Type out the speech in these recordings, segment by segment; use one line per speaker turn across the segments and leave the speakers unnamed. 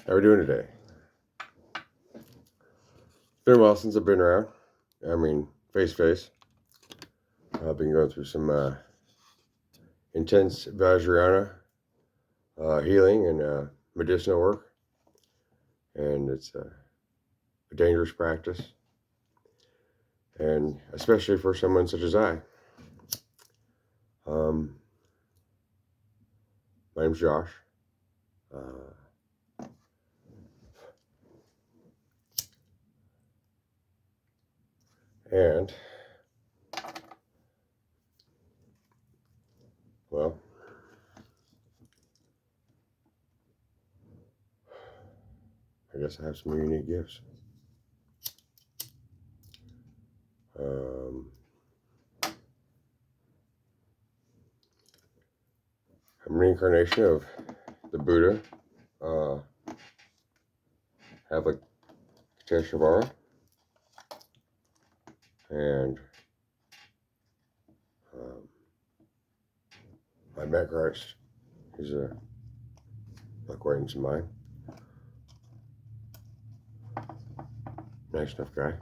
How are we doing today? It's been a while since I've been around. I mean, face to face. I've been going through some intense Vajrayana healing and medicinal work, and it's a dangerous practice, and especially for someone such as I. My name's Josh. And, well, I guess I have some unique gifts. I'm a reincarnation of the Buddha. Have like detached aura, and I met Christ. He's a acquaintance of mine. Nice enough guy.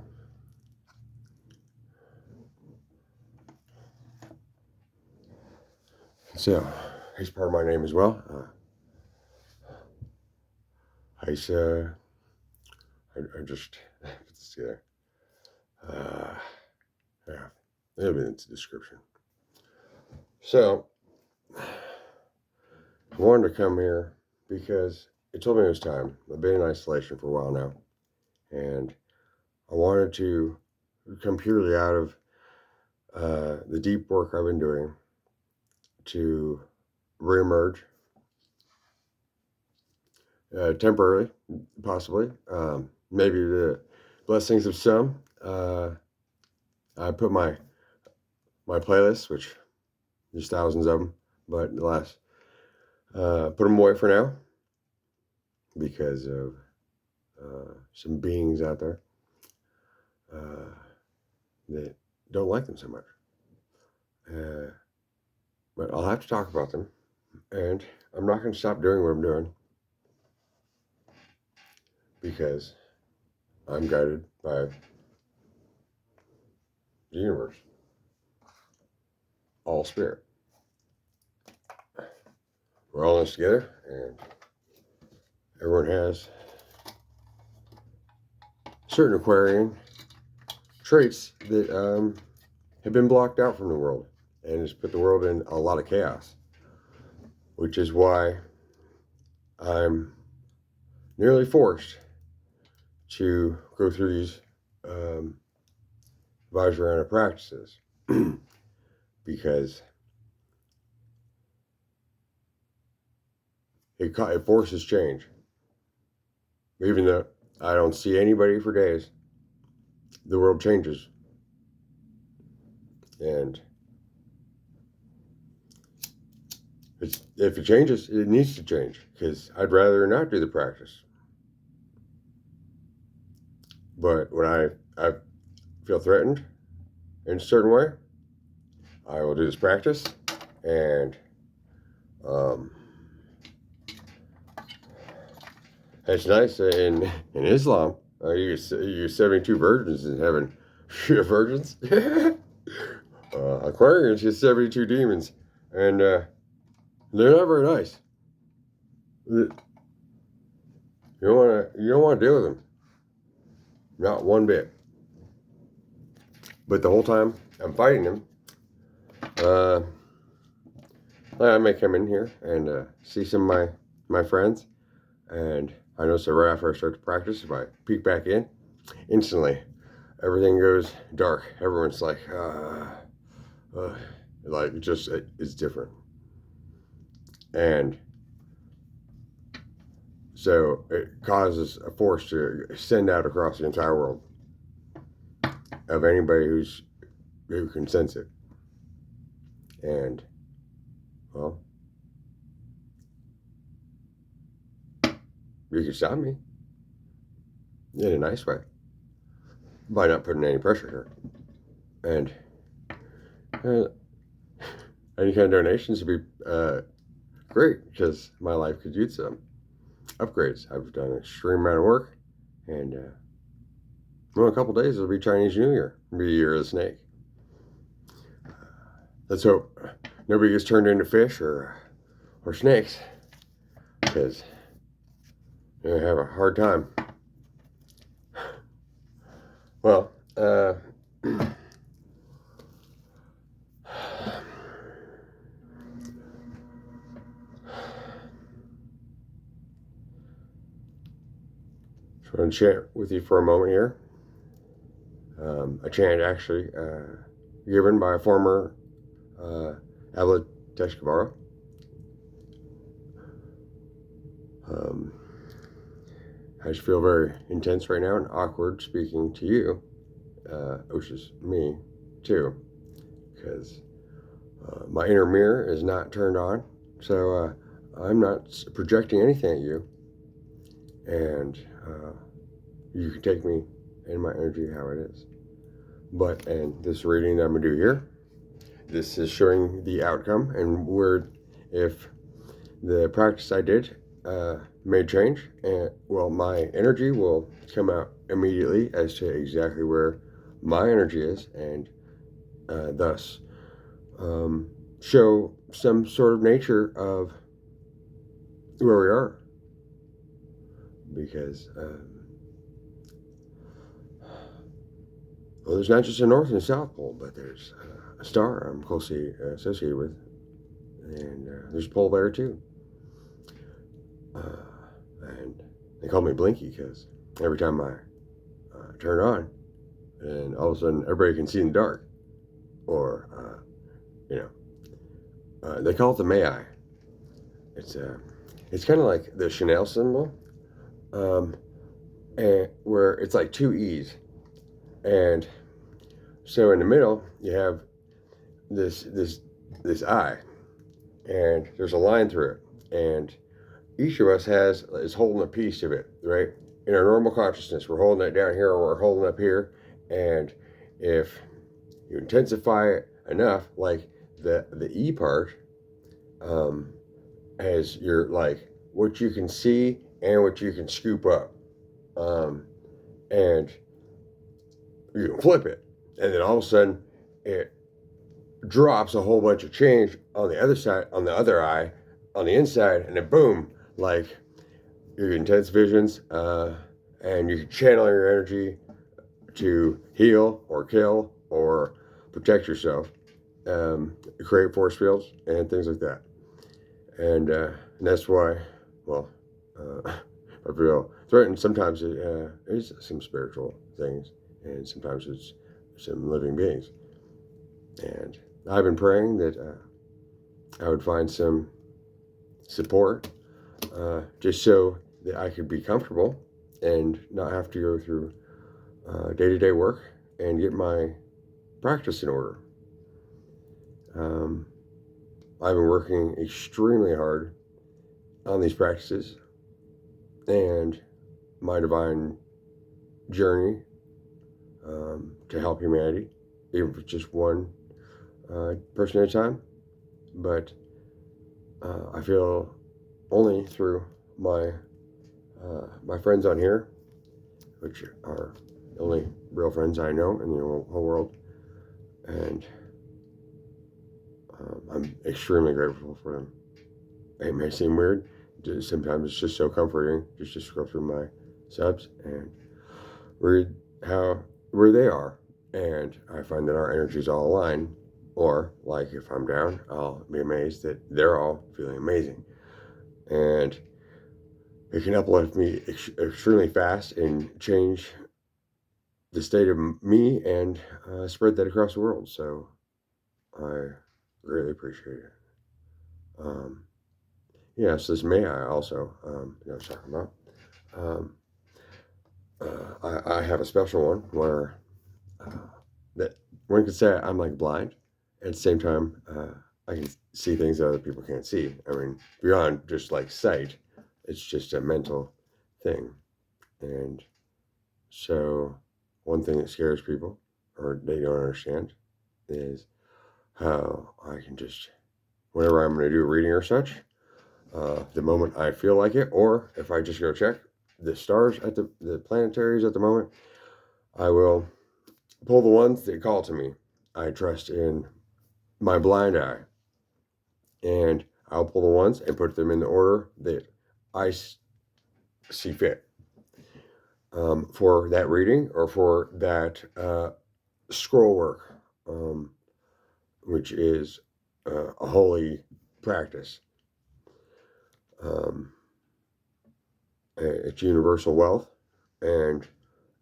So, he's part of my name as well. I just put this together. Yeah, it'll be in the description. So, I wanted to come here because it told me it was time. I've been in isolation for a while now, and I wanted to come purely out of the deep work I've been doing to reemerge temporarily, possibly. Maybe the blessings of some. I put my playlist, which there's thousands of them, but the last put them away for now because of some beings out there that don't like them so much. But I'll have to talk about them, and I'm not going to stop doing what I'm doing because I'm guided by the universe, all spirit. We're all in this together, and everyone has certain Aquarian traits that have been blocked out from the world, and has put the world in a lot of chaos, which is why I'm nearly forced to go through these Vajrayana practices because it forces change. Even though I don't see anybody for days, the world changes. And if it changes, it needs to change, because I'd rather not do the practice. But when I feel threatened in a certain way, I will do this practice. And it's nice in Islam. You get 72 virgins in heaven. Virgins? Aquarians get 72 demons. And they're not very nice. You don't want to deal with them. Not one bit. But the whole time I'm fighting them, I may come in here and see some of my friends, and I notice that right after I start to practice, if I peek back in, instantly everything goes dark. Everyone's like just it's different. And so it causes a force to send out across the entire world of anybody who can sense it. And, well, you can stop me in a nice way by not putting any pressure here. And any kind of donations would be great, because my life could use some. upgrades. I've done an extreme amount of work, and well, in a couple days it'll be Chinese New Year. It'll be Year of the Snake. Let's hope nobody gets turned into fish or snakes, because you're gonna have a hard time. Well, just want to chat with you for a moment here. A chant actually given by a former detached. I just feel very intense right now and awkward speaking to you, which is me too, because my inner mirror is not turned on, so I'm not projecting anything at you, and you can take me and my energy how it is. But, and this reading that I'm going to do here, this is showing the outcome, and where if the practice I did may change, and well, my energy will come out immediately as to exactly where my energy is, and thus show some sort of nature of where we are, because well, there's not just a North and a South Pole, but there's a star I'm closely associated with, and there's a pole there too. And they call me Blinky because every time I turn on, and all of a sudden everybody can see in the dark, or they call it the May Eye. It's kind of like the Chanel symbol, and where it's like two E's, and so in the middle you have this eye, and there's a line through it, and each of us is holding a piece of it, right? In our normal consciousness, we're holding it down here, or we're holding it up here, and if you intensify it enough, like the E part, as you're like what you can see and what you can scoop up, and you can flip it, and then all of a sudden it drops a whole bunch of change on the other side, on the other eye, on the inside, and then boom, like your intense visions, and you can channel your energy to heal or kill or protect yourself, create force fields and things like that. And that's why, well, I feel threatened. Sometimes it is some spiritual things, and sometimes it's some living beings. And I've been praying that I would find some support, just so that I could be comfortable and not have to go through day-to-day work and get my practice in order. I've been working extremely hard on these practices and my divine journey to help humanity, even if it's just one person at a time. But I feel only through my friends on here, which are the only real friends I know in the whole world, and I'm extremely grateful for them. It may seem weird. Sometimes it's just so comforting just to scroll through my subs and read where they are, and I find that our energies all align. Or, like, if I'm down, I'll be amazed that they're all feeling amazing, and it can uplift me extremely fast and change the state of me and spread that across the world. So I really appreciate it. Yes, this May I also, I was talking about. I have a special one where that one could say I'm like blind. At the same time, I can see things that other people can't see. I mean, beyond just like sight, it's just a mental thing. And so one thing that scares people, or they don't understand, is how I can just, whenever I'm going to do a reading or such, the moment I feel like it, or if I just go check the stars at the planetaries at the moment, I will pull the ones that call to me. I trust in my blind eye, and I'll pull the ones and put them in the order that I see fit for that reading or for that scroll work, which is a holy practice. It's universal wealth, and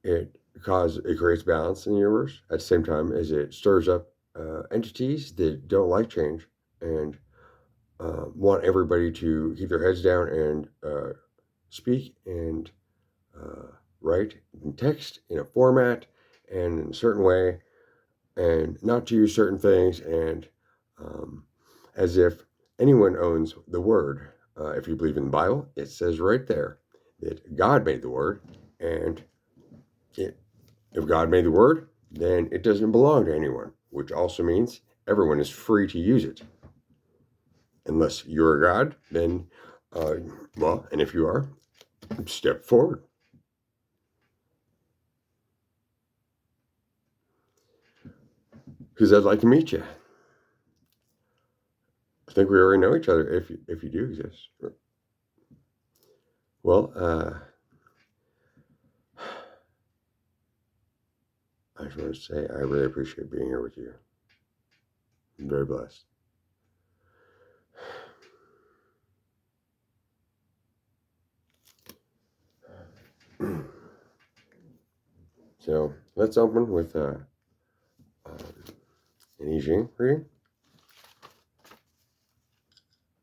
it creates balance in the universe at the same time as it stirs up entities that don't like change and want everybody to keep their heads down and speak and write and text in a format and in a certain way, and not to use certain things, and as if anyone owns the word. If you believe in the Bible, it says right there that God made the word, and if God made the word, then it doesn't belong to anyone, which also means everyone is free to use it. Unless you're a God, then, well, and if you are, step forward. Because I'd like to meet you. I think we already know each other if you do exist. Well, I just want to say I really appreciate being here with you. I'm very blessed. So let's open with an I Ching reading,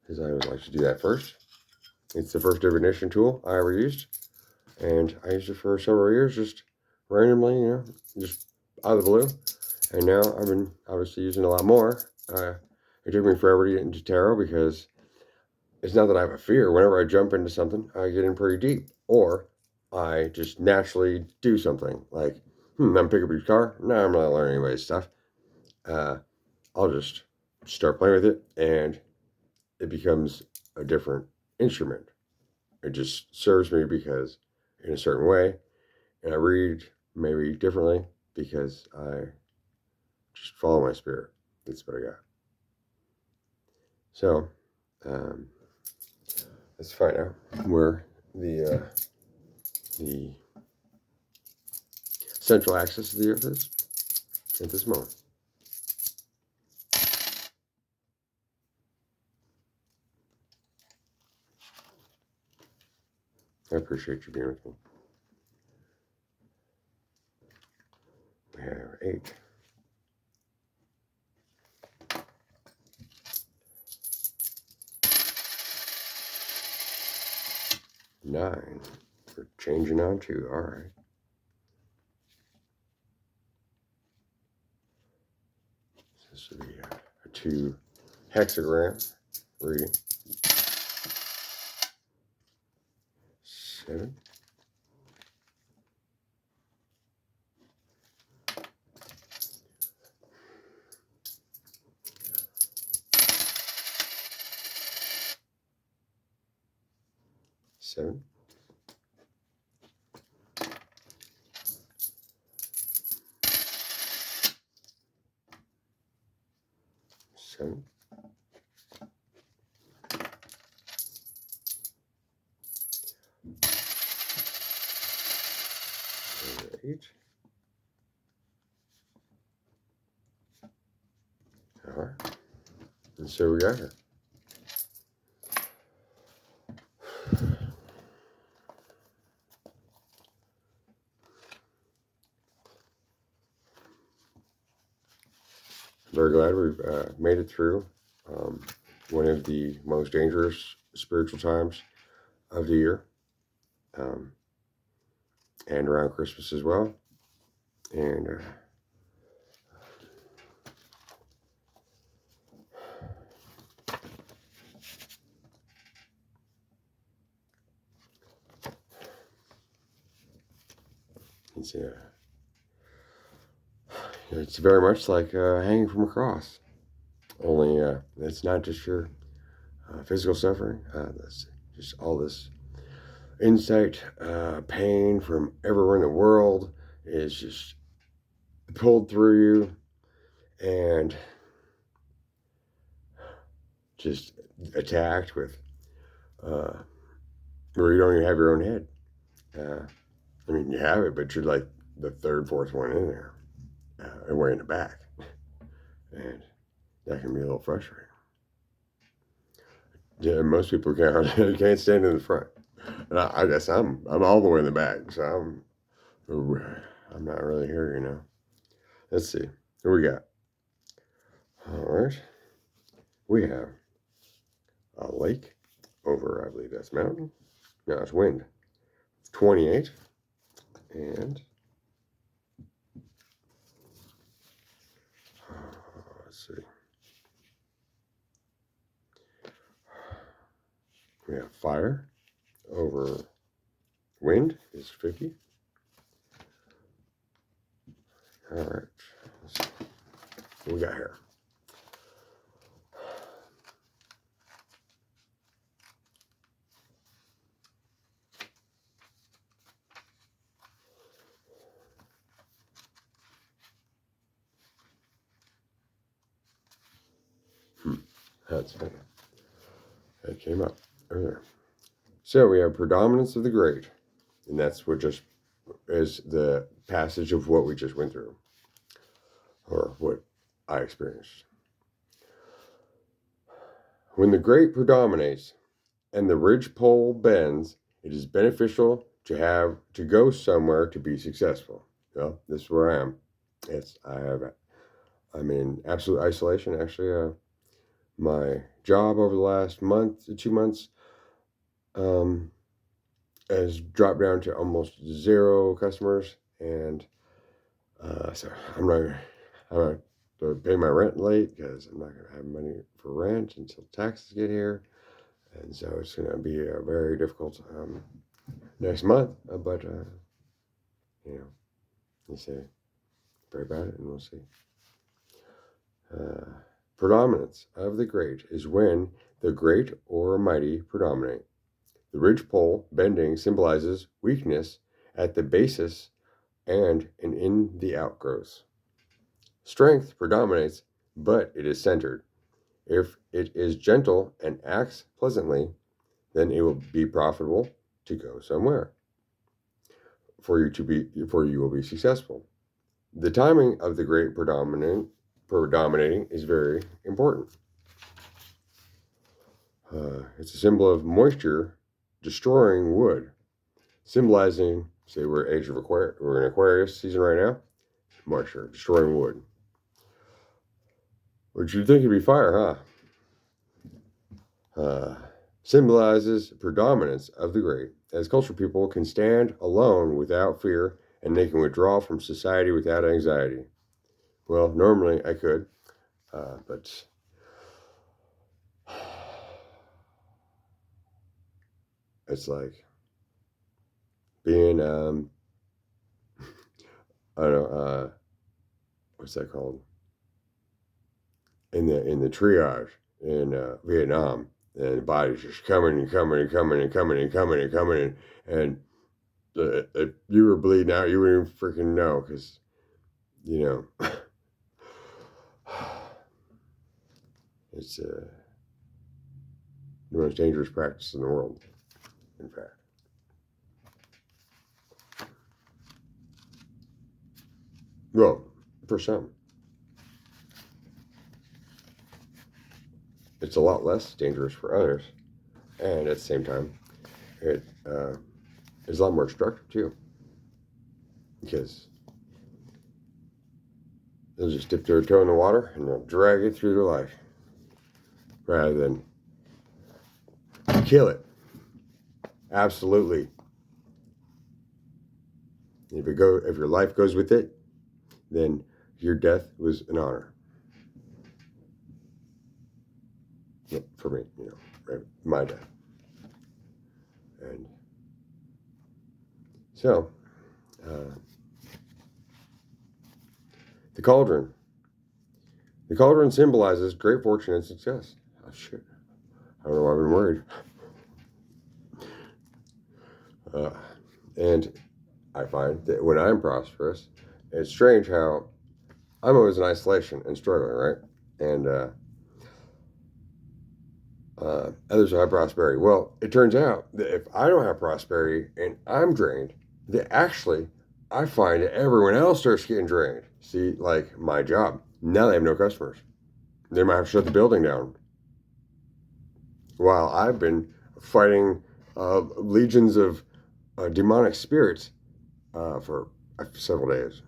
because I always like to do that first. It's the first divination tool I ever used, and I used it for several years, just randomly, just out of the blue. And now I've been obviously using a lot more. It took me forever to get into tarot, because it's not that I have a fear. Whenever I jump into something, I get in pretty deep, or I just naturally do something like, I'm picking up your car. No, I'm not learning anybody's stuff. I'll just start playing with it, and it becomes a different instrument. It just serves me because in a certain way, and I read maybe differently because I just follow my spirit. That's what I got. So, let's find out where the central axis of the Earth is at this moment. I appreciate you being with me. We have 8. Nine. We're changing on 2. All right. This will be a 2 hexagram reading. 7. 7. 7. 8. All right. And so we got her. Very glad we've made it through one of the most dangerous spiritual times of the year, and around Christmas as well. And it's very much like hanging from a cross, only it's not just your physical suffering. That's just all this insight, pain from everywhere in the world is just pulled through you and just attacked with, where you don't even have your own head. I mean, you have it, but you're like the third, fourth one in there, and way in the back. And that can be a little frustrating. Yeah, most people can't stand in the front. And I guess I'm all the way in the back, so I'm not really here, you know. Let's see. Who we got? All right. We have a lake over, I believe that's mountain. No, it's wind. 28. And let's see. We have fire over wind is 50. All right. Let's see. What we got here? That's funny. That came up earlier. So we have predominance of the great, and that's what just is the passage of what we just went through, or what I experienced. When the great predominates and the ridge pole bends, it is beneficial to go somewhere to be successful. Well, this is where I am. I'm in absolute isolation. Actually, my job over the last month to 2 months has dropped down to almost 0 customers, and so I'm not going to pay my rent late because I'm not going to have money for rent until taxes get here, and so it's going to be a very difficult next month. But you know, you say pray about it, and we'll see. Predominance of the great is when the great or mighty predominate. The ridge pole bending symbolizes weakness at the basis and in the outgrowths. Strength predominates, but it is centered. If it is gentle and acts pleasantly, then it will be profitable to go somewhere. For you will be successful. The timing of the great predominating is very important. It's a symbol of moisture destroying wood, symbolizing, say we're in Aquarius season right now, moisture destroying wood. Which you'd think it'd be fire, huh? Symbolizes predominance of the great, as cultured people can stand alone without fear, and they can withdraw from society without anxiety. Well, normally I could, but it's like being, I don't know, what's that called? In the triage in Vietnam, and the body's just coming and coming and coming and coming and coming and coming, and if you were bleeding out, you wouldn't even freaking know, because, you know, it's the most dangerous practice in the world, in fact. Well, for some. It's a lot less dangerous for others, and at the same time, it is a lot more destructive too, because they'll just dip their toe in the water and they'll drag it through their life, rather than kill it. Absolutely. If your life goes with it, then your death was an honor. For me, you know, right? My death. And so, the cauldron. The cauldron symbolizes great fortune and success. Oh, shit. I don't know why I've been worried. And I find that when I'm prosperous, it's strange how I'm always in isolation and struggling, right? And others have prosperity. Well, it turns out that if I don't have prosperity and I'm drained, that actually I find that everyone else starts getting drained. See, like my job, now they have no customers. They might have to shut the building down. While I've been fighting legions of demonic spirits for several days.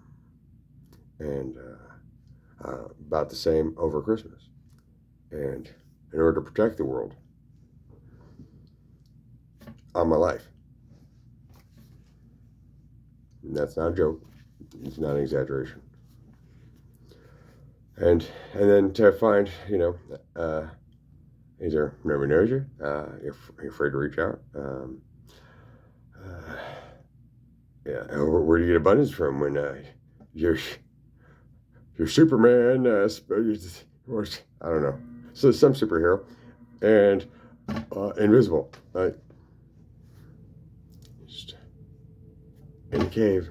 And about the same over Christmas. And in order to protect the world on my life. And that's not a joke. It's not an exaggeration. And then to find, either nobody knows you, you're afraid to reach out. Where do you get abundance from when you're Superman, or I don't know. So some superhero and invisible, like just in the cave.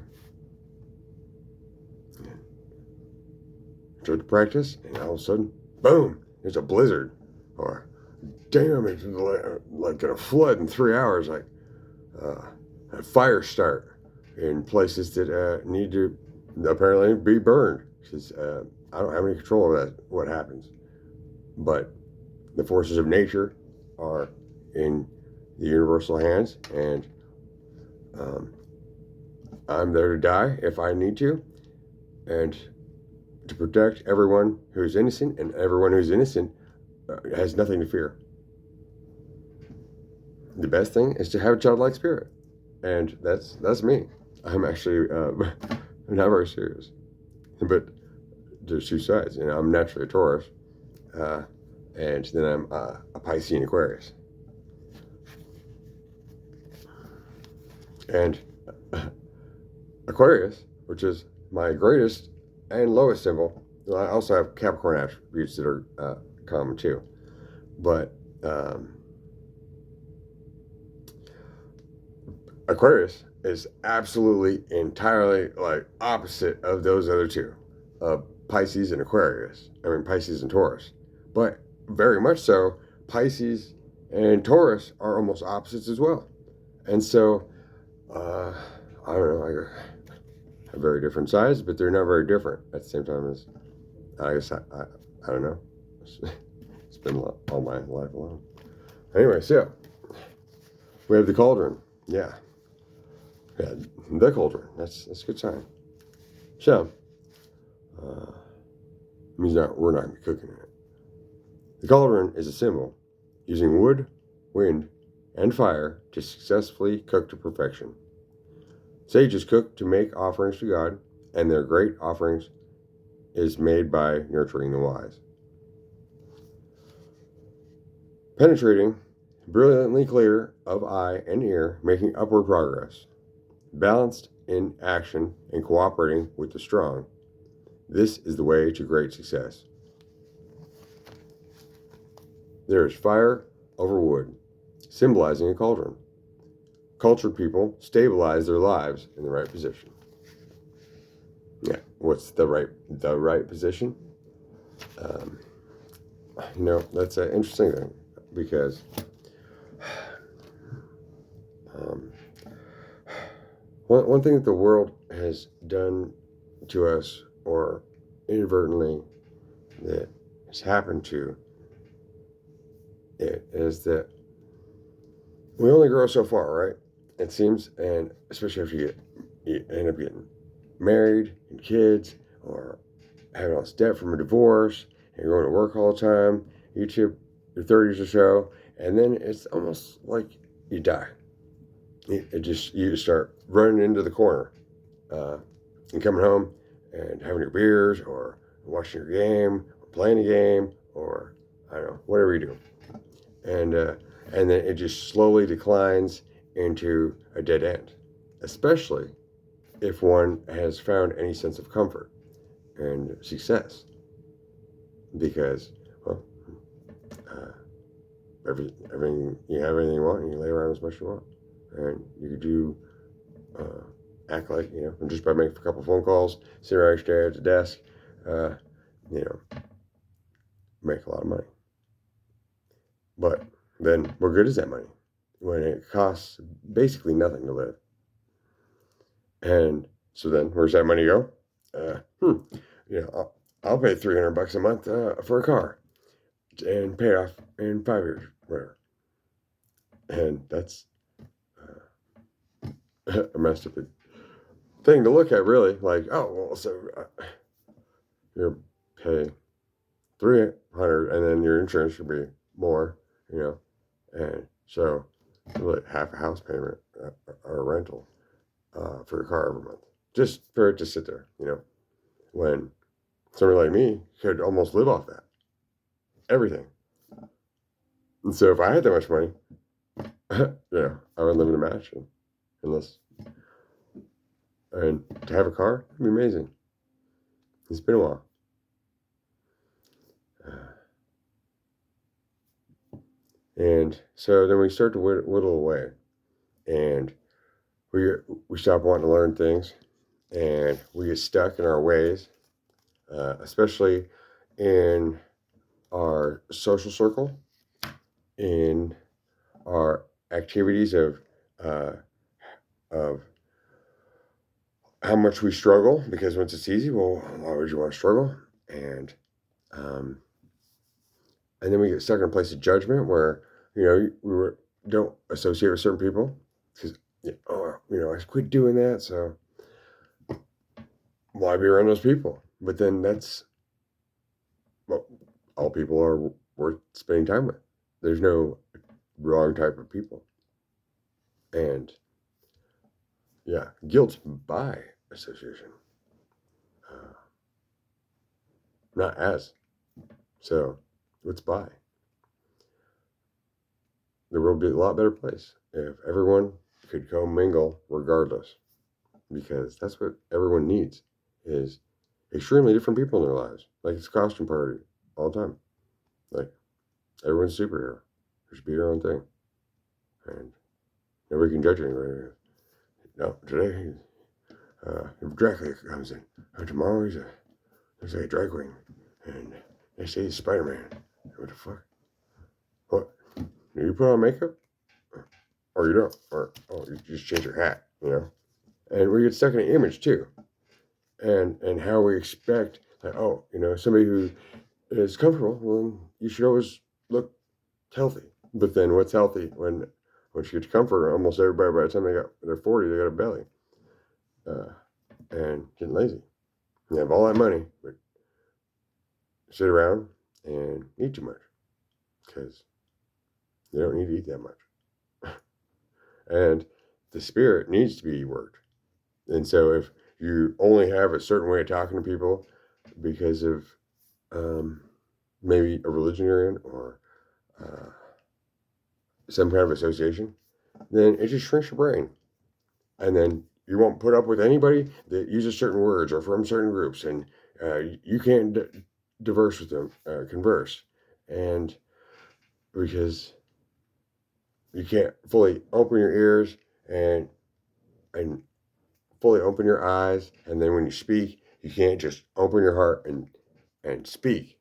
Start to practice, and all of a sudden, boom! There's a blizzard, or damn, it's like gonna flood in 3 hours. Like a fire start in places that need to apparently be burned. Because I don't have any control over that, what happens. But the forces of nature are in the universal hands, and I'm there to die if I need to, and to protect everyone who's innocent, and everyone who's innocent has nothing to fear. The best thing is to have a childlike spirit, and that's me. I'm actually not very serious, but there's two sides. I'm naturally a Taurus, and then I'm a Pisces and Aquarius. And Aquarius, which is my greatest and lowest symbol. I also have Capricorn attributes that are common too. But Aquarius is absolutely entirely like opposite of those other two, Pisces and Aquarius. Pisces and Taurus. But very much so, Pisces and Taurus are almost opposites as well. And so, I don't know, I have very different sides, but they're not very different at the same time. As I guess I don't know. It's been all my life alone. Anyway, so we have the Cauldron. Yeah, the Cauldron. That's a good sign. So means that we're not going to be cooking in it. The Cauldron is a symbol using wood, wind, and fire to successfully cook to perfection. Sages cook to make offerings to God, and their great offerings is made by nurturing the wise. Penetrating, brilliantly clear of eye and ear, making upward progress. Balanced in action and cooperating with the strong. This is the way to great success. There is fire over wood, symbolizing a cauldron. Cultured people stabilize their lives in the right position. Yeah, what's the right position? That's an interesting thing, because one thing that the world has done to us, or inadvertently that has happened to it, is that we only grow so far, right? It seems, and especially if you end up getting married and kids, or having all this debt from a divorce, and you're going to work all the time, you hit your 30s or so, and then it's almost like you die. You just start running into the corner, and coming home and having your beers, or watching your game, or playing a game, or I don't know, whatever you do, and then it just slowly declines into a dead end, especially if one has found any sense of comfort and success. Because, everything you have, everything you want, and you lay around as much as you want, and you could do act like and just by making a couple phone calls, sit right there at the desk, uh, you know, make a lot of money. But then, what good is that money when it costs basically nothing to live? And so then, where's that money go? I'll pay $300 a month for a car and pay it off in 5 years, whatever. And that's a messed up thing to look at, really. Like, oh, well, so you pay $300, and then your insurance should be more, and so really half a house payment or a rental for a car every month, just for it to sit there, when somebody like me could almost live off that, everything. And so if I had that much money, I would live in a mansion, and to have a car would be amazing. It's been a while. And so then we start to whittle away, and we stop wanting to learn things, and we get stuck in our ways, especially in our social circle, in our activities of how much we struggle, because once it's easy, well, why would you want to struggle? And then we get stuck in a place of judgment where don't associate with certain people because I quit doing that, so why be around those people? But then all people are worth spending time with. There's no wrong type of people. And guilt by association, not as. So what's by? The world would be a lot better place if everyone could co-mingle regardless, because that's what everyone needs, is extremely different people in their lives. Like, it's a costume party all the time. Like, everyone's a superhero. Just be your own thing. And nobody can judge anybody. No, today, if Dracula comes in, tomorrow there's like a drag queen, and they say he's Spider-Man. What the fuck? What? Do you put on makeup? Or you don't? Or, you just change your hat, And we get stuck in an image, too. And how we expect, like, somebody who is comfortable, well, you should always look healthy. But then what's healthy when you get to comfort? Almost everybody, by the time they're 40, they got a belly. And getting lazy. You have all that money, but sit around and eat too much, because you don't need to eat that much. And the spirit needs to be worked. And so if you only have a certain way of talking to people because of maybe a religion you're in, or some kind of association, then it just shrinks your brain. And then you won't put up with anybody that uses certain words or from certain groups, and you can't converse with them, and because you can't fully open your ears and fully open your eyes, and then when you speak, you can't just open your heart and speak.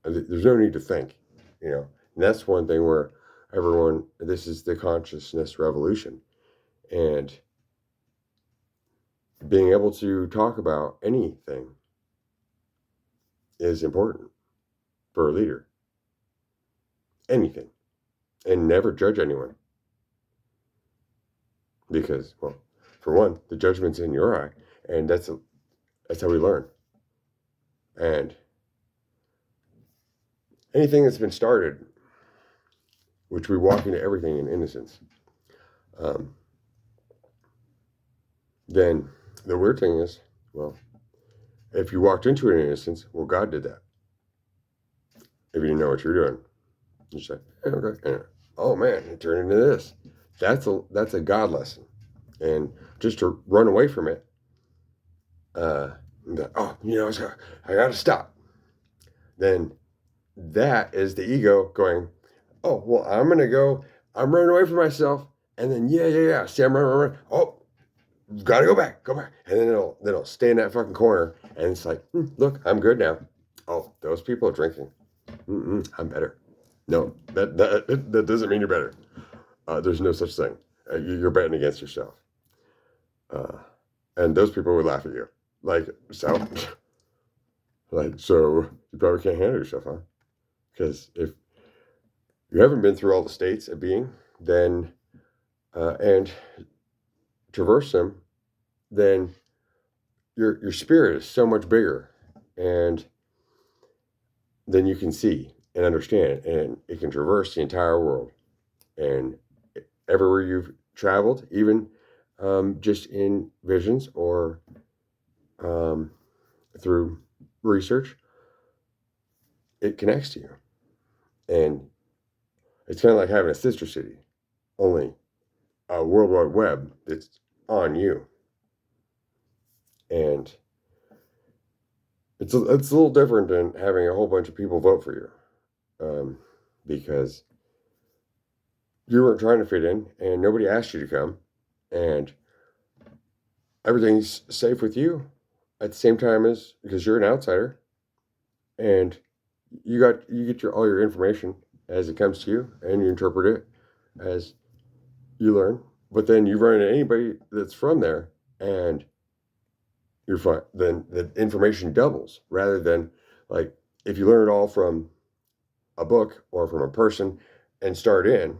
There's no need to think, And that's one thing where this is the consciousness revolution, and being able to talk about anything is important for a leader. Anything. And never judge anyone. Because, well, for one, the judgment's in your eye, and that's how we learn. And anything that's been started, which we walk into everything in innocence, then the weird thing is, well, if you walked into it in innocence, well, God did that. If you didn't know what you're doing, you say, okay, and, oh man, it turned into this. That's a God lesson. And just to run away from it, I got to stop. Then that is the ego going, oh, well, I'm going to go, I'm running away from myself. And then, yeah. See, I'm running. Oh, gotta go back. And then it'll stay in that fucking corner. And it's like, look, I'm good now. Oh, those people are drinking. I'm better. No, that doesn't mean you're better. There's no such thing. You're betting against yourself. And those people would laugh at you. Like, so, so you probably can't handle yourself, huh? Because if you haven't been through all the states of being, then, and traverse them, then your spirit is so much bigger, and then you can see and understand, and it can traverse the entire world. And everywhere you've traveled, even just in visions or through research, it connects to you. And it's kind of like having a sister city, only a World Wide Web that's on you. And it's a little different than having a whole bunch of people vote for you, because you weren't trying to fit in, and nobody asked you to come, and everything's safe with you at the same time as, because you're an outsider, and you get all your information as it comes to you, and you interpret it as you learn. But then you run into anybody that's from there, and you're fine. Then the information doubles, rather than, like, if you learn it all from a book or from a person and start in,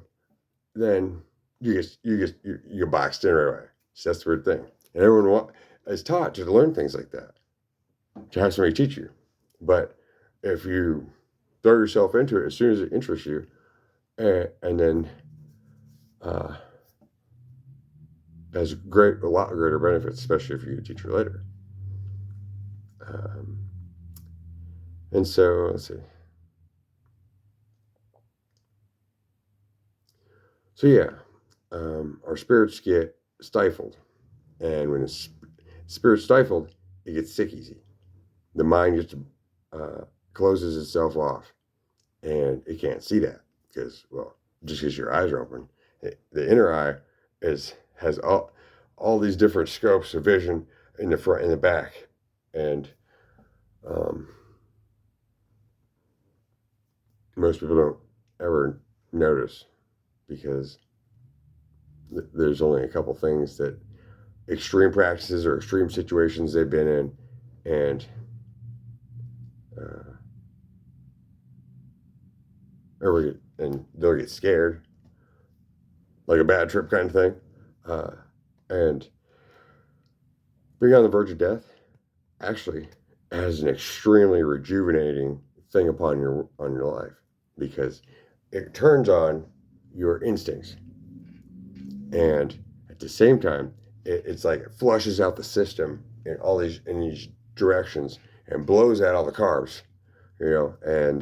then you get boxed in right away. So that's the weird thing. And everyone is taught to learn things like that, to have somebody teach you. But if you throw yourself into it as soon as it interests you, and then has a lot greater benefits, especially if you're a teacher later. And so, let's see. So yeah, our spirits get stifled, and when the spirit's stifled, it gets sick easy. The mind just closes itself off, and it can't see that because, well, just because your eyes are open. The inner eye has all these different scopes of vision in the front and the back, and most people don't ever notice, because there's only a couple things that extreme practices or extreme situations they've been in, and they'll get scared, like a bad trip kind of thing, and being on the verge of death actually has an extremely rejuvenating thing on your life, because it turns on your instincts, and at the same time it's like it flushes out the system in these directions and blows out all the carbs, and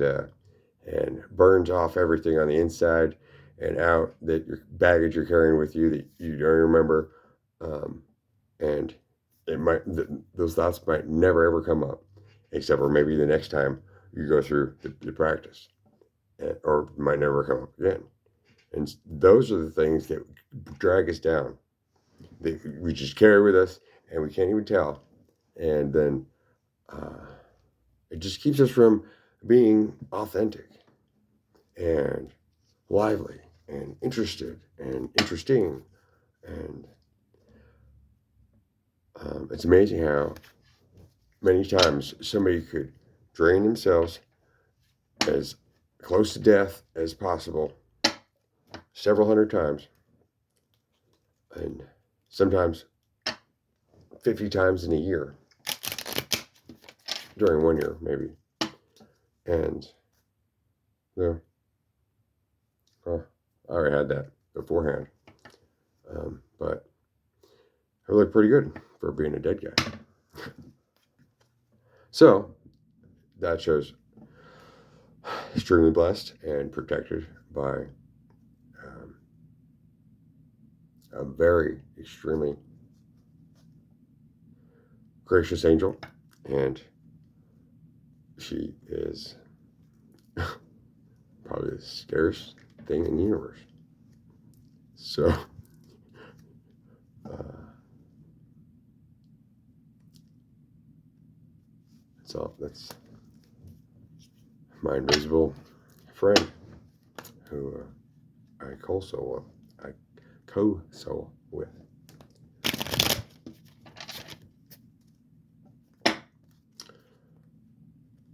burns off everything on the inside and out, that your baggage you're carrying with you that you don't remember, and those thoughts might never ever come up, except for maybe the next time you go through the practice, or might never come up again. And those are the things that drag us down, that we just carry with us, and we can't even tell. And then it just keeps us from being authentic and lively and interested and interesting. And it's amazing how many times somebody could drain themselves as close to death as possible, several hundred times, and sometimes 50 times in a year, during 1 year maybe. And I already had that beforehand, but I look pretty good for being a dead guy. So that shows extremely blessed and protected by a very extremely gracious angel, and she is probably the scariest thing in the universe. So, that's my invisible friend who I co-soul with.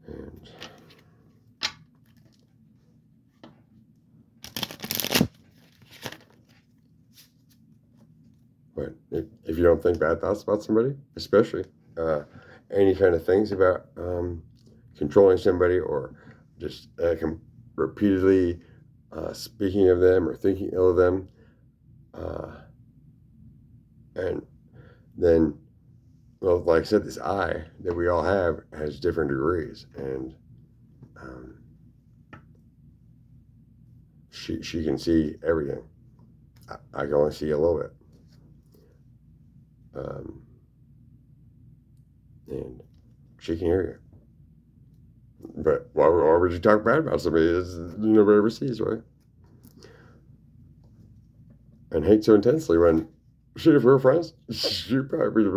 And but if you don't think bad thoughts about somebody, especially any kind of things about controlling somebody or just repeatedly speaking of them or thinking ill of them, and then, well, like I said, this eye that we all have has different degrees, and she can see everything. I can only see a little bit. And she can hear you. But why would you talk bad about somebody that nobody ever sees, right? And hate so intensely when, shit, if we were friends, you'd probably be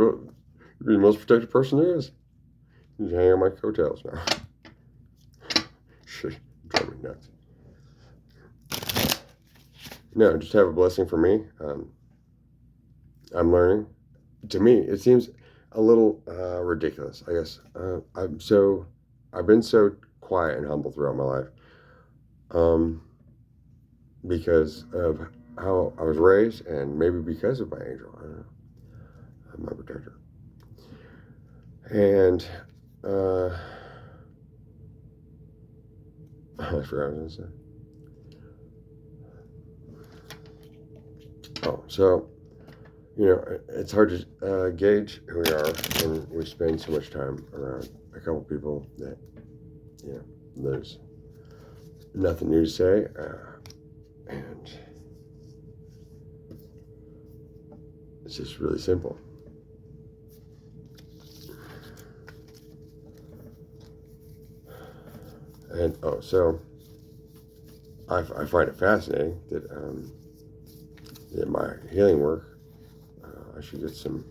the most protected person there is. You hang on my coattails now. Shit, drive me nuts. No, just have a blessing for me. I'm learning. To me, it seems a little ridiculous, I guess. I've been so quiet and humble throughout my life, because of how I was raised, and maybe because of my angel. I don't know. I'm my protector. And I forgot what I was going to say. Oh, so, it's hard to gauge who we are when we spend so much time around a couple people that, there's nothing new to say, and it's just really simple. And, so I find it fascinating that, that my healing work, I should get some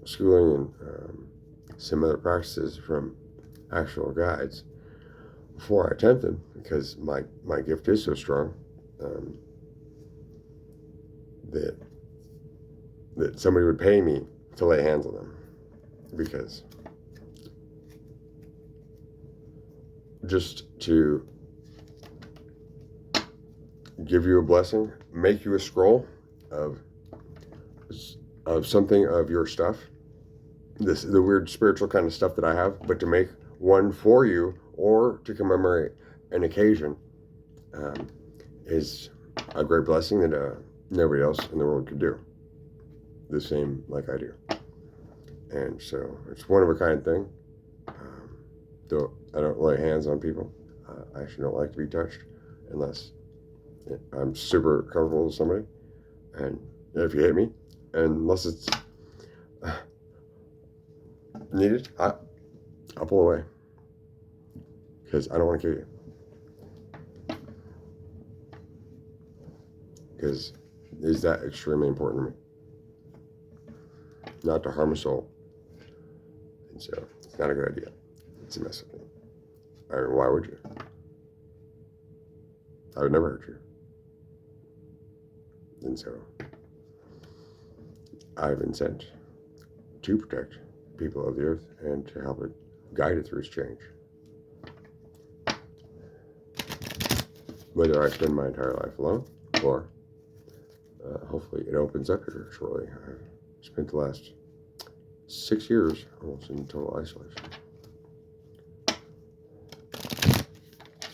schooling and some other practices from actual guides before I attempt them, because my gift is so strong that somebody would pay me to lay hands on them, because just to give you a blessing, make you a scroll of something of your stuff, the weird spiritual kind of stuff that I have, but to make one for you or to commemorate an occasion is a great blessing that nobody else in the world could do the same like I do. And so it's one of a kind thing. Though I don't lay hands on people, I actually don't like to be touched unless I'm super comfortable with somebody, and if you hit me, unless it's needed, I'll pull away, because I don't want to kill you, because is that extremely important to me, not to harm a soul. And so it's not a good idea. It's a mess of me. I mean, why would you? I would never hurt you. And so I've been sent to protect people of the earth and to help it guide it through its change. Whether I spend my entire life alone or hopefully it opens up here shortly. I've spent the last 6 years almost in total isolation.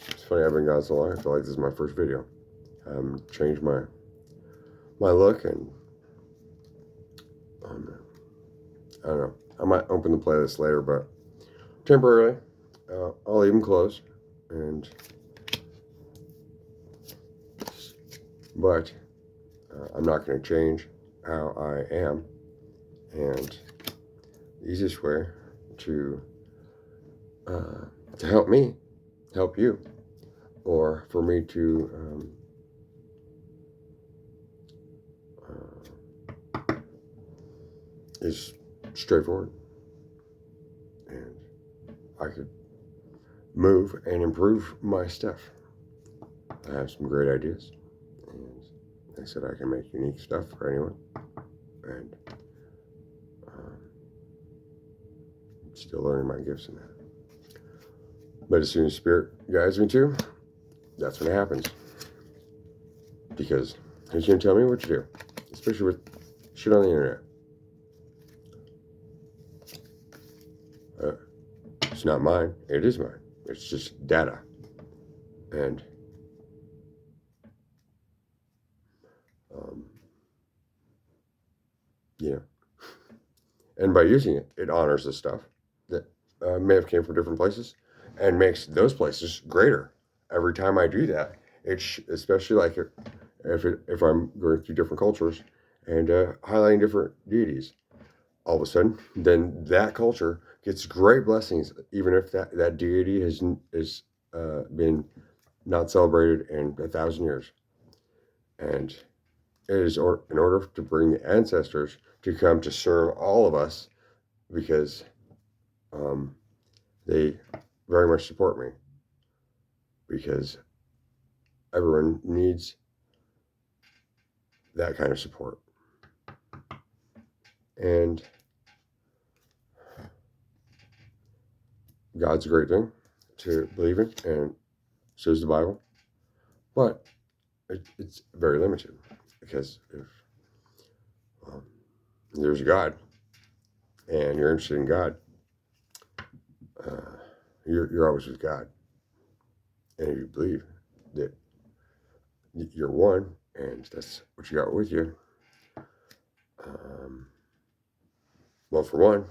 It's funny, I've been gone so long, I feel like this is my first video. Changed my look, and I don't know. I might open the playlist later, but temporarily, I'll leave them closed. But I'm not going to change how I am. And the easiest way to help me, help you, or for me to is straightforward, and I could move and improve my stuff. I have some great ideas, and I said I can make unique stuff for anyone, and still learning my gifts in that. But as soon as Spirit guides me to, that's when it happens. Because who's going to tell me what to do? Especially with shit on the internet. It's not mine. It is mine. It's just data. And and by using it, it honors the stuff that may have came from different places and makes those places greater. Every time I do that, it's especially like if I'm going through different cultures and highlighting different deities, all of a sudden, then that culture gets great blessings, even if that deity has been not celebrated in 1,000 years. And it is in order to bring the ancestors to come to serve all of us, because they very much support me, because everyone needs that kind of support. And God's a great thing to believe in, and so is the Bible, but it's very limited, because if there's a God and you're interested in God, you're always with God. And if you believe that you're one and that's what you got with you, well, for one,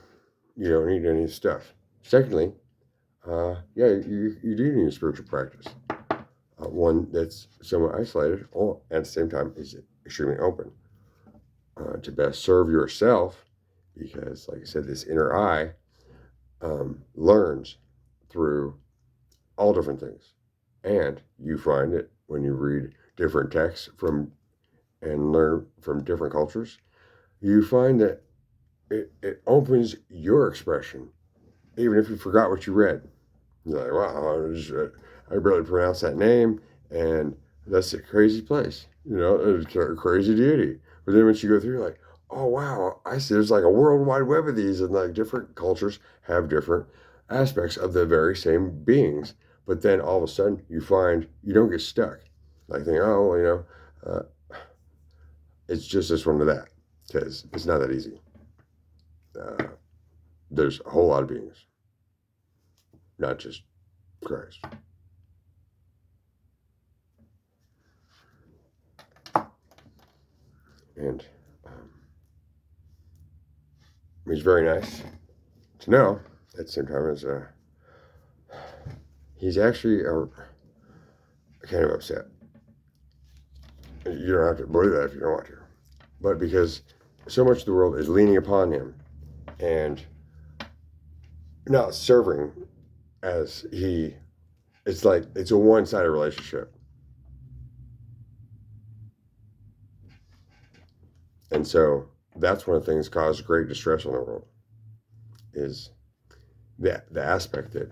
you don't need any stuff. Secondly, you do need a spiritual practice, one that's somewhat isolated, or at the same time is extremely open, to best serve yourself, because, like I said, this inner eye learns through all different things, and you find it when you read different texts and learn from different cultures. You find that it opens your expression, even if you forgot what you read. You're like, wow, I barely pronounced that name, and that's a crazy place. It's a crazy deity. But then once you go through, you're like, oh, wow, I see there's like a world wide web of these, and like different cultures have different aspects of the very same beings. But then all of a sudden, you find you don't get stuck. Like, think, it's just this one to that, because it's not that easy. There's a whole lot of beings, not just Christ. And it's very nice to know at the same time as he's actually kind of upset. You don't have to believe that if you don't want to, but because so much of the world is leaning upon him and not serving as it's like it's a one-sided relationship. And so that's one of the things that causes great distress in the world, is the aspect that,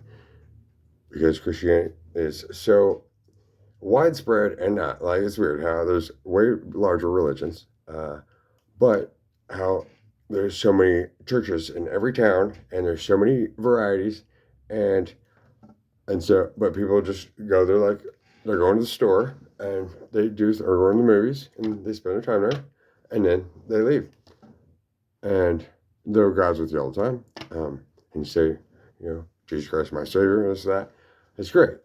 because Christianity is so widespread, and not like, it's weird how there's way larger religions, but how there's so many churches in every town, and there's so many varieties, and so, but people just go there, like they're going to the store and they or going to the movies and they spend their time there, and then they leave, and though God's with you all the time, and you say, Jesus Christ, my Savior, and this, that, it's great,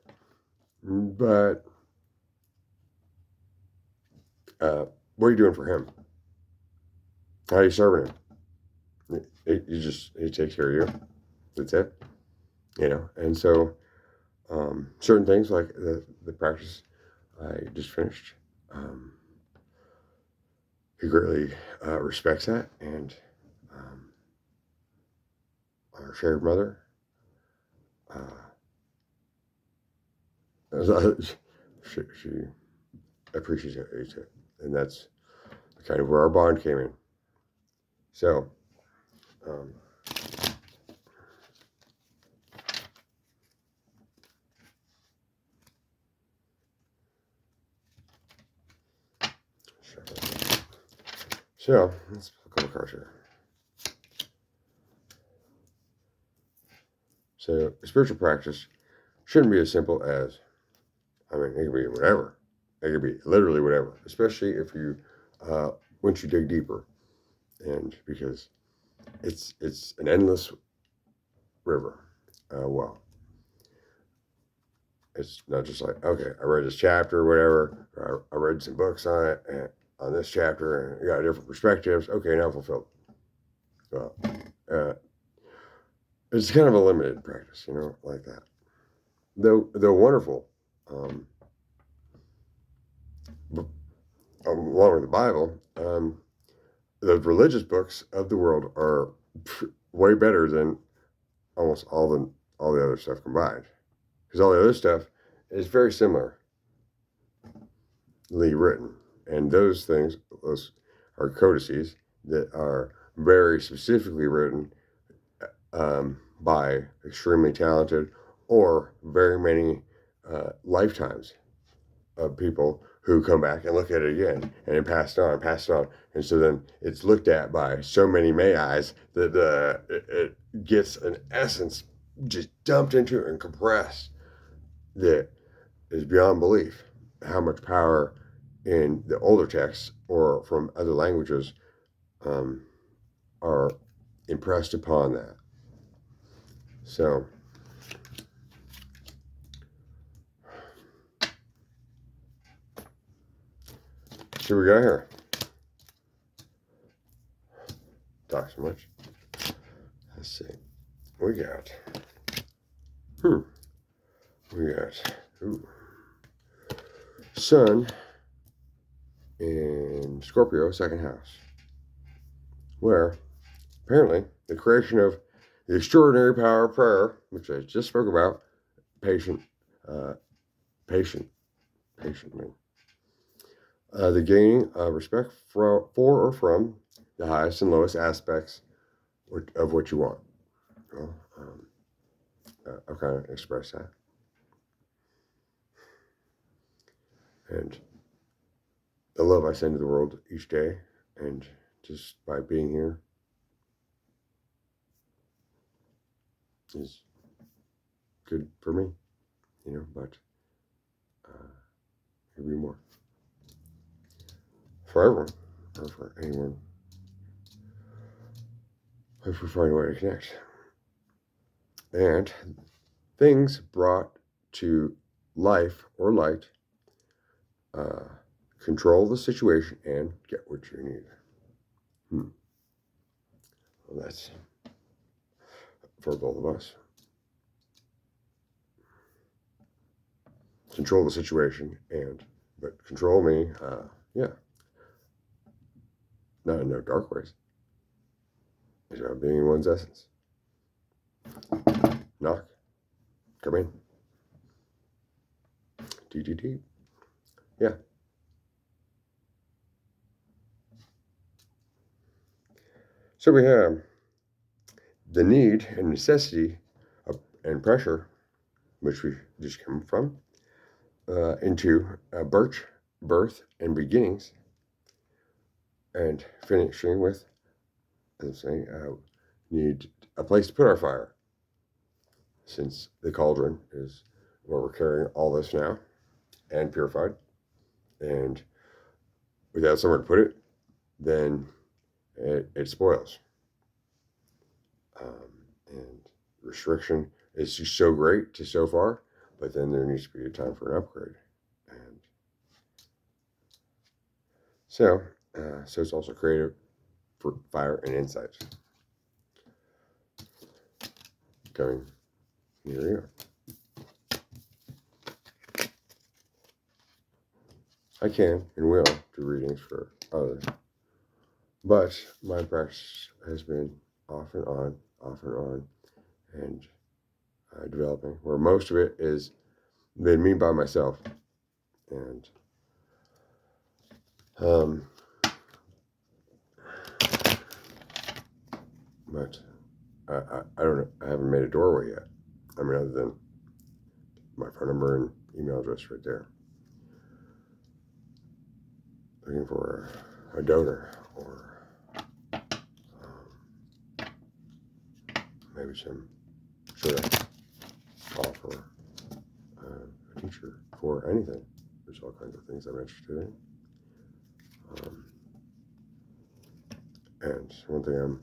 but what are you doing for him? How are you serving him? He takes care of you. That's it. And so certain things like the practice I just finished, he greatly respects that, and our shared mother, she appreciates it. And that's kind of where our bond came in. So, so let's put a couple cards here. So, spiritual practice shouldn't be as simple as, I mean, it can be whatever. It can be literally whatever, especially if you, once you dig deeper, and because it's an endless river. Well, it's not just like, okay, I read this chapter or whatever, I read some books on it, and on this chapter, and got different perspectives. Okay, now fulfilled. Well, it's kind of a limited practice, like that. Though wonderful. Along with the Bible, the religious books of the world are way better than almost all the other stuff combined, because all the other stuff is very similarly written, and those are codices that are very specifically written by extremely talented or very many lifetimes of people who come back and look at it again, and it passed on, and so then it's looked at by so many Mayis that it gets an essence just dumped into it and compressed that is beyond belief. How much power in the older texts or from other languages are impressed upon that. So, see what we got here. Talk so much. Let's see. We got. We got. Sun in Scorpio, second house, where apparently the creation of the extraordinary power of prayer, which I just spoke about, patiently. The gaining of respect for or from the highest and lowest aspects of what you want. Well, I've kind of expressed that. And the love I send to the world each day, and just by being here, is good for me, but there'll be more. For everyone, or for anyone, if we find a way to connect. And things brought to life or light, control the situation and get what you need. Well, that's for both of us. Control the situation but control me, not in no dark ways. It's about being in one's essence. Knock. Come in. DDD. Yeah. So we have the need and necessity and pressure, which we just come from, into birth and beginnings, and finishing with, as I'm saying, need a place to put our fire, since the cauldron is where we're carrying all this now, and purified, and without somewhere to put it, then it spoils. And restriction is just so great to so far, but then there needs to be a time for an upgrade. And so it's also creative for fire and insight. Coming near you. I can and will do readings for others, but my practice has been off and on, and developing, where most of it is been me by myself, And but I don't know. I haven't made a doorway yet. I mean, other than my phone number and email address right there. Looking for a donor or maybe some sort of offer a teacher for anything. There's all kinds of things I'm interested in. And one thing I'm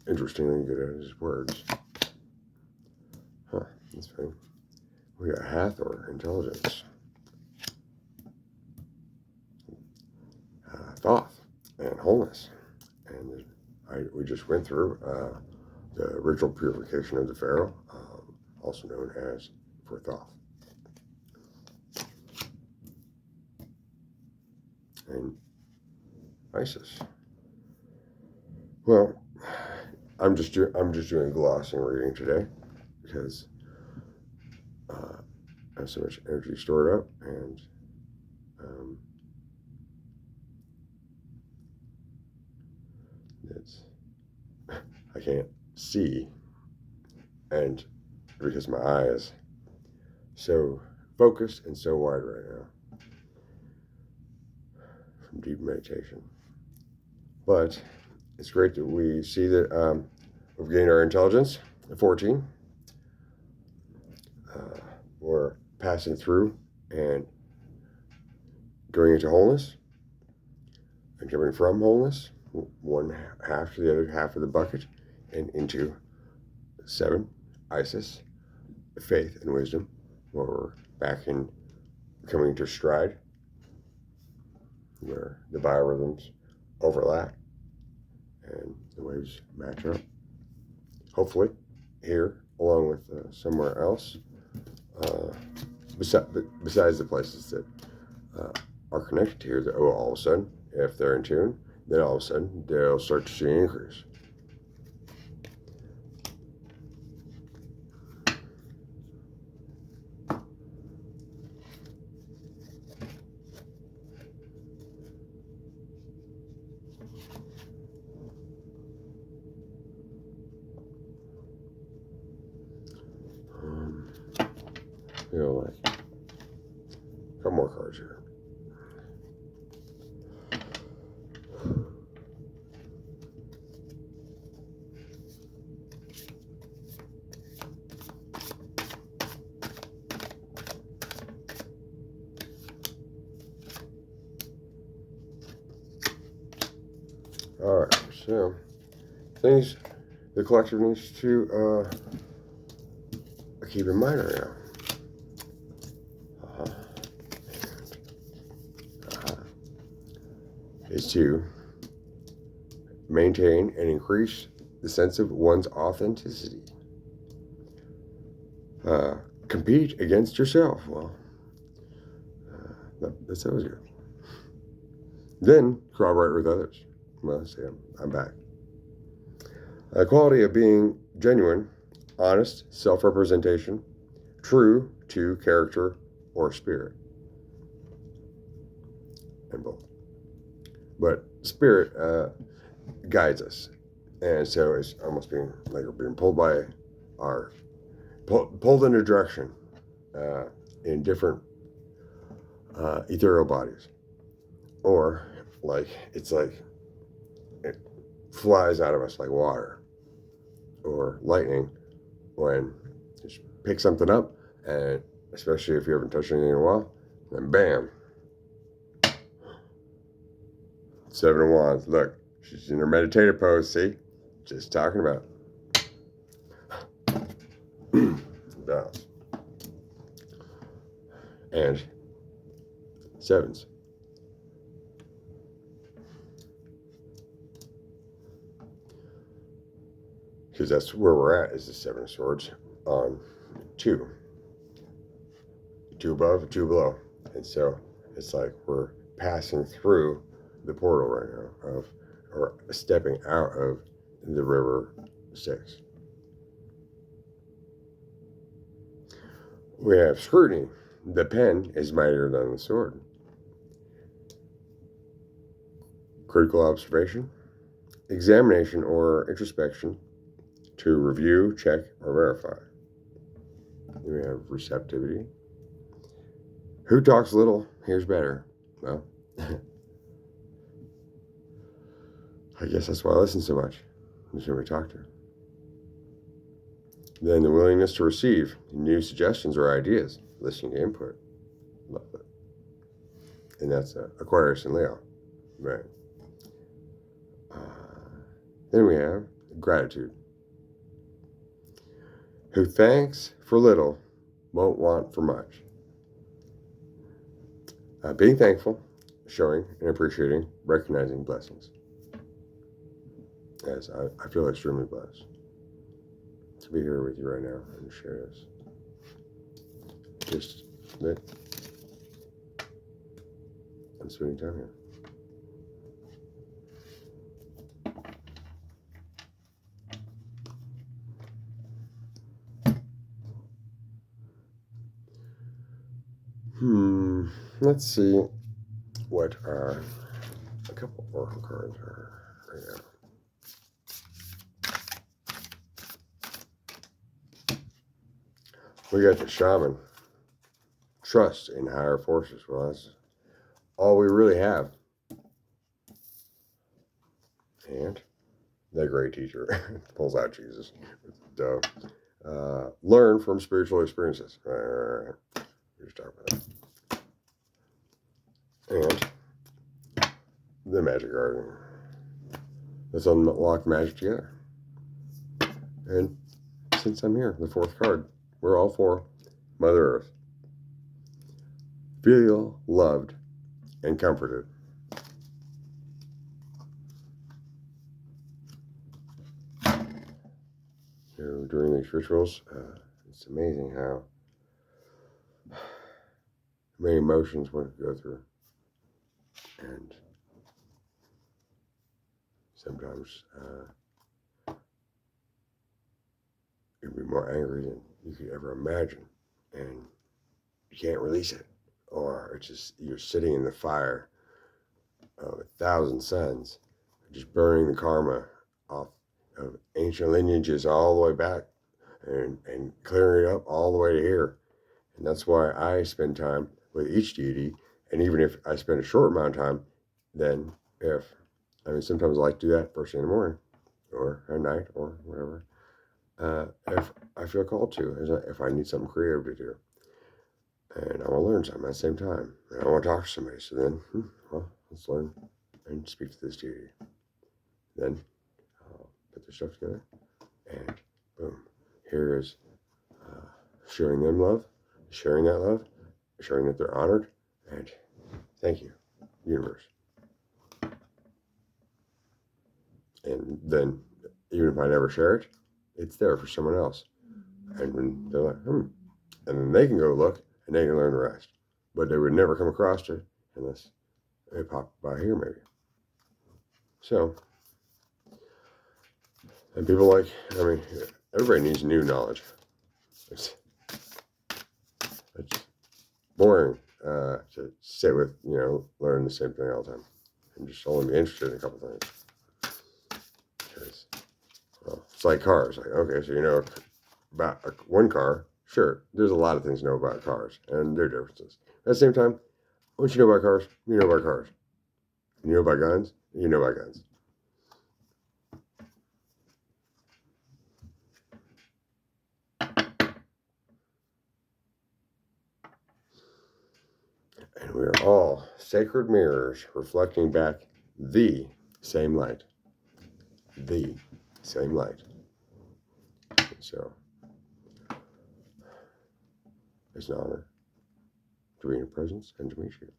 interestingly good at is words. Huh, that's funny. We got Hathor, intelligence. Thoth, and wholeness. And we just went through the ritual purification of the pharaoh, also known as for Thoth. And Isis. Well, I'm just doing glossing reading today because I have so much energy stored up, and I can't see, and because my eye is so focused and so wide right now from deep meditation. But it's great that we see that we've gained our intelligence at 14. We're passing through and going into wholeness and coming from wholeness, one half to the other half of the bucket, and into 7, Isis, faith and wisdom, where we're back in coming to stride, where the biorhythms overlap and the waves match up. Hopefully, here, along with somewhere else, besides the places that are connected here, that all of a sudden, if they're in tune, then all of a sudden they'll start to see an increase. Like a couple more cards here. All right, so things the collective needs to keep in mind right now. Is to maintain and increase the sense of one's authenticity. Compete against yourself. Well, that's always good. Then corroborate with others. Well, see, I'm back. The quality of being genuine, honest, self-representation, true to character or spirit, and both. But spirit guides us, and so it's almost being like we're being pulled by pulled in a direction in different ethereal bodies, or like it's like it flies out of us like water or lightning when you just pick something up, and especially if you haven't touched anything in a while, then bam. 7 of Wands. Look, she's in her meditative pose. See, just talking about balance and 7s. Because that's where we're at, is the 7 of Swords on 2 above, 2 below, and so it's like we're passing through the portal right now or stepping out of the river 6. We have scrutiny, The pen is mightier than the sword. Critical observation, examination or introspection to review, check, or verify. We have receptivity. Who talks little hears better. Well, I guess that's why I listen so much. Who's who we talk to. Then the willingness to receive new suggestions or ideas, listening to input. Love it. And that's Aquarius and Leo. Right. Then we have gratitude. Who thanks for little won't want for much. Being thankful, showing and appreciating, recognizing blessings. As I feel extremely blessed to be here with you right now and share this. Just that I'm spending time here. Let's see what a couple of oracle cards are right now. We got the shaman. Trust in higher forces. Well, that's all we really have. And the great teacher pulls out Jesus. Learn from spiritual experiences. Right. Just talk about that. And the magic garden. Let's unlock magic together. And since I'm here, the fourth card, we're all for Mother Earth. Feel loved and comforted. So during these rituals, it's amazing how many emotions one could go through. And sometimes you'd be more angry than you could ever imagine. And you can't release it. Or it's just, you're sitting in the fire of 1,000 suns, just burning the karma off of ancient lineages all the way back and clearing it up all the way to here. And that's why I spend time with each deity. And even if I spend a short amount of time, then sometimes I like to do that first thing in the morning or at night or whatever. If I feel called to, if I need something creative to do. And I want to learn something at the same time. And I want to talk to somebody. So then, let's learn and speak to this deity. Then I'll put their stuff together. And boom. Here is showing them love, sharing that love, showing that they're honored. And thank you, universe. And then, even if I never share it, it's there for someone else. And when they're like, and then they can go look and they can learn the rest. But they would never come across it unless they pop by here, maybe. So, and people everybody needs new knowledge. It's boring to sit with, learn the same thing all the time. And just only be interested in a couple things. Because, it's like cars. Like, okay, so you know about one car. Sure, there's a lot of things to know about cars and their differences. At the same time, once you know about cars, you know about cars. You know about guns, you know about guns. And we are all sacred mirrors reflecting back the same light. The same light. So, it's an honor to be in your presence and to meet you.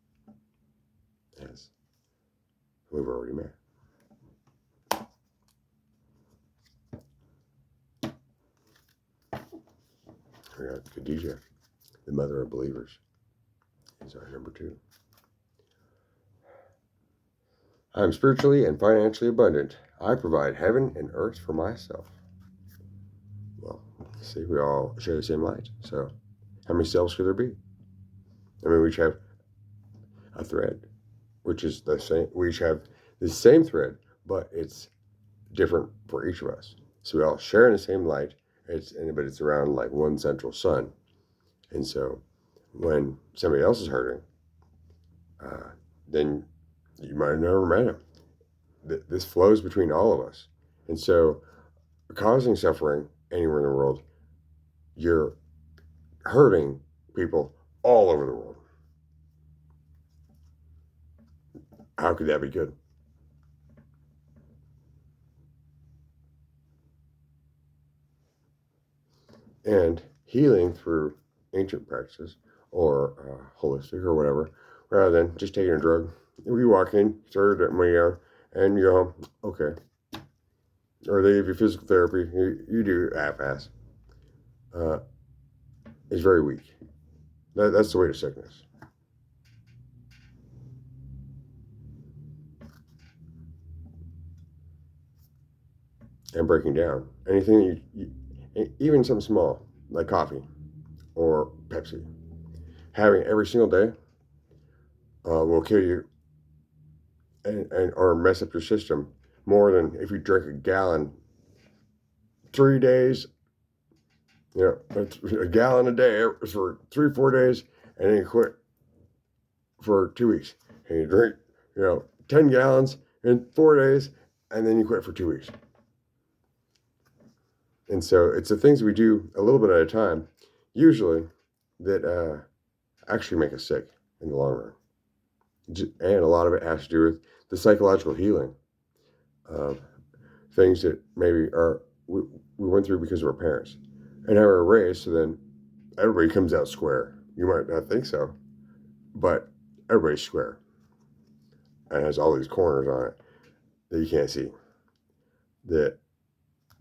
As we've already met. We got Khadijah, the mother of believers, is our number 2. I am spiritually and financially abundant. I provide heaven and earth for myself. Well, see, we all share the same light. So, how many selves could there be? I mean, we each have a thread, which is the same. We each have the same thread, but it's different for each of us. So we all share in the same light. But it's around like one central sun. And so when somebody else is hurting, then you might have never met him. This flows between all of us. And so causing suffering anywhere in the world, you're hurting people all over the world. How could that be good? And healing through ancient practices or holistic or whatever, rather than just taking a drug. You walk in, start at money out, and you go home, okay. Or they give you physical therapy, you do half-ass. It's very weak. That's the way to sickness. And breaking down. Anything even something small, like coffee or Pepsi, having every single day will kill you and or mess up your system more than if you drink a gallon 3 days, a gallon a day for 3-4 days, and then you quit for 2 weeks. And you drink, 10 gallons in 4 days, and then you quit for 2 weeks. And so it's the things we do a little bit at a time, usually, that actually make us sick in the long run. And a lot of it has to do with the psychological healing of things that maybe we went through because of our parents and how we were raised. So then everybody comes out square. You might not think so, but everybody's square and has all these corners on it that you can't see, that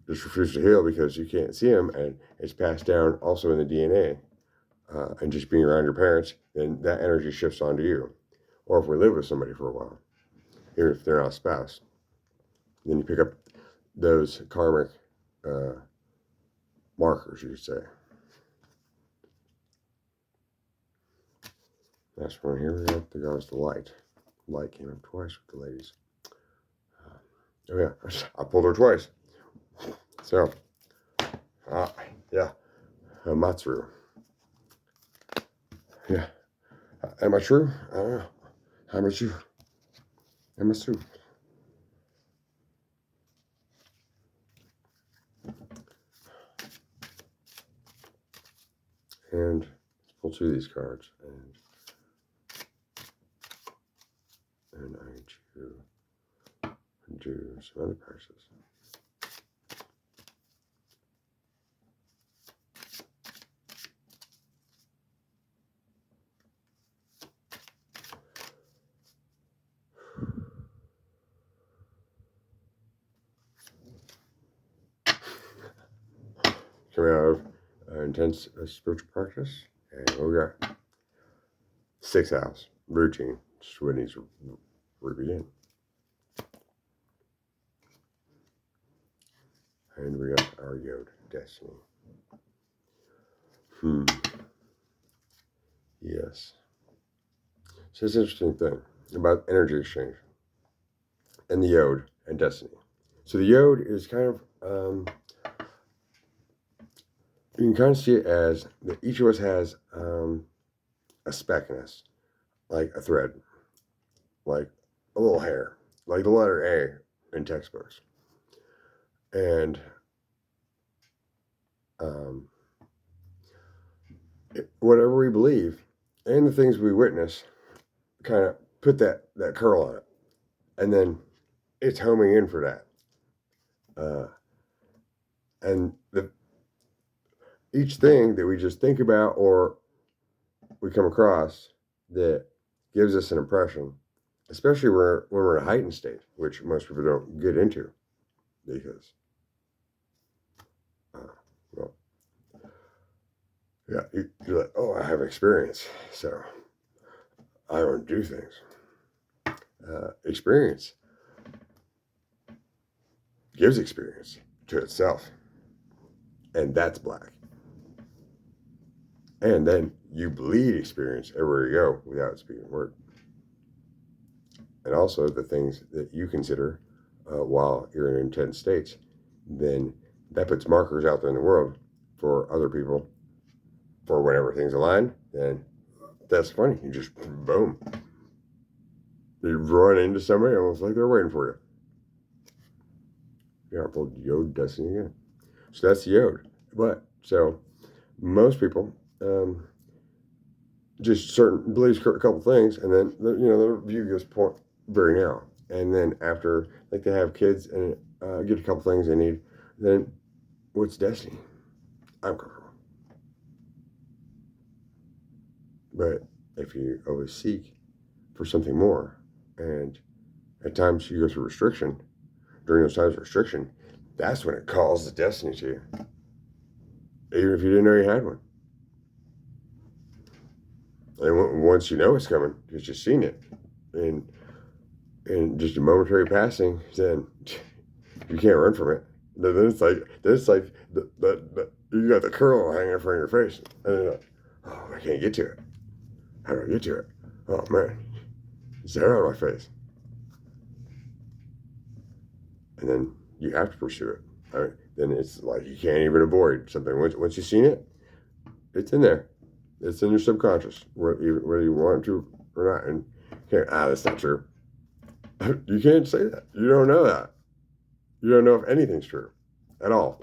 just refuse to heal because you can't see them, and it's passed down also in the DNA. And just being around your parents, then that energy shifts onto you. Or if we live with somebody for a while, even if they're not a spouse, then you pick up those karmic markers, you could say. Last one here, we got the goddess, the light. Light came up twice with the ladies. Oh yeah, I pulled her twice. So, yeah, Matsuru. Yeah, am I true? I don't know. How about you? Am I true? And let's pull 2 of these cards, and I do some other practices. Coming out of intense spiritual practice, and we got 6th house routine. Just what needs to begin. And we got our Yod, destiny. Yes. So it's an interesting thing about energy exchange and the Yod and destiny. So the Yod is kind of you can kind of see it as that each of us has a speck in us, like a thread, like a little hair, like the letter A in textbooks. And whatever we believe and the things we witness kind of put that curl on it. And then it's homing in for that. And each thing that we just think about or we come across that gives us an impression, especially when we're in a heightened state, which most people don't get into because, you're like, oh, I have experience, so I don't do things. Experience gives experience to itself, and that's black. And then you bleed experience everywhere you go without speaking a word. And also the things that you consider while you're in intense states, then that puts markers out there in the world for other people for whenever things align. And that's funny. You just, boom. You run into somebody almost like they're waiting for you. Yeah, I pulled Yod Destiny again. So that's Yod. But, so most people just believes a couple things, and then, their view goes very narrow. And then after, like, they have kids and get a couple things they need, then what's destiny? I'm comfortable. But if you always seek for something more, and at times you go through restriction, during those times of restriction, that's when it calls the destiny to you. Even if you didn't know you had one. And once you know it's coming, because you've seen it, and just a momentary passing, then you can't run from it. Then it's like you got the curl hanging in front of your face, and then like, oh, I can't get to it. How do I get to it? Oh man, it's there on my face. And then you have to pursue it. All right? Then it's like you can't even avoid something. Once you've seen it, it's in there. It's in your subconscious, whether you want to or not. And that's not true. You can't say that. You don't know that. You don't know if anything's true at all.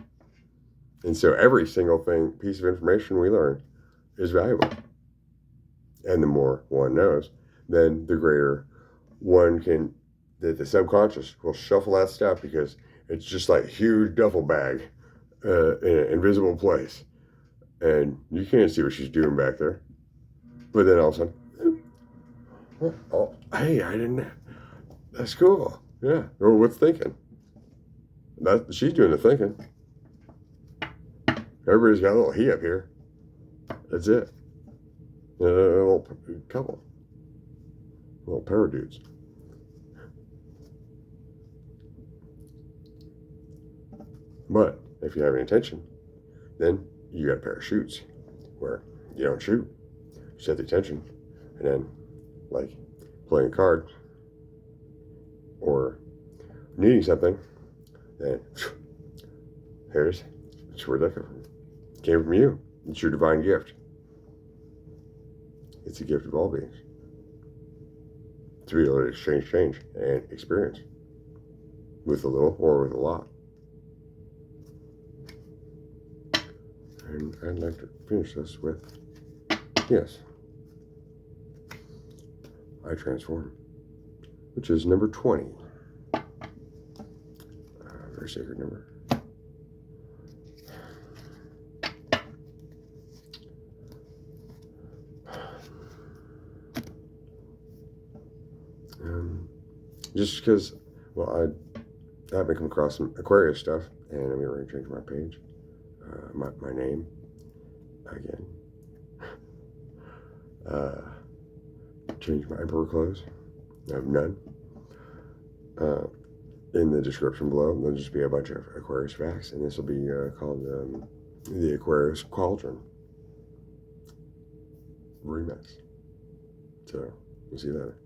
And so every single piece of information we learn is valuable. And the more one knows, then the greater one can, the subconscious will shuffle that stuff, because it's just like a huge duffel bag in an invisible place. And you can't see what she's doing back there. But then all of a sudden, oh, hey, I didn't, that's cool. Yeah. Or what's thinking? She's doing the thinking. Everybody's got a little he up here. That's it. A little couple. Little pair of dudes. But if you have an intention, then you got a pair of shoots where you don't shoot. You set the intention, and then, like playing a card or needing something, then it's where that came from you. It's your divine gift. It's a gift of all beings to be able to exchange and experience with a little or with a lot. And I'd like to finish this with, yes, I transform, which is number 20. Very sacred number. Just because, well, I happen to come across some Aquarius stuff, and I'm going to change my page, my name again. Change my emperor clothes. I have none. In the description below, there'll just be a bunch of Aquarius facts, and this will be called the Aquarius Cauldron remix. So, we'll see you later.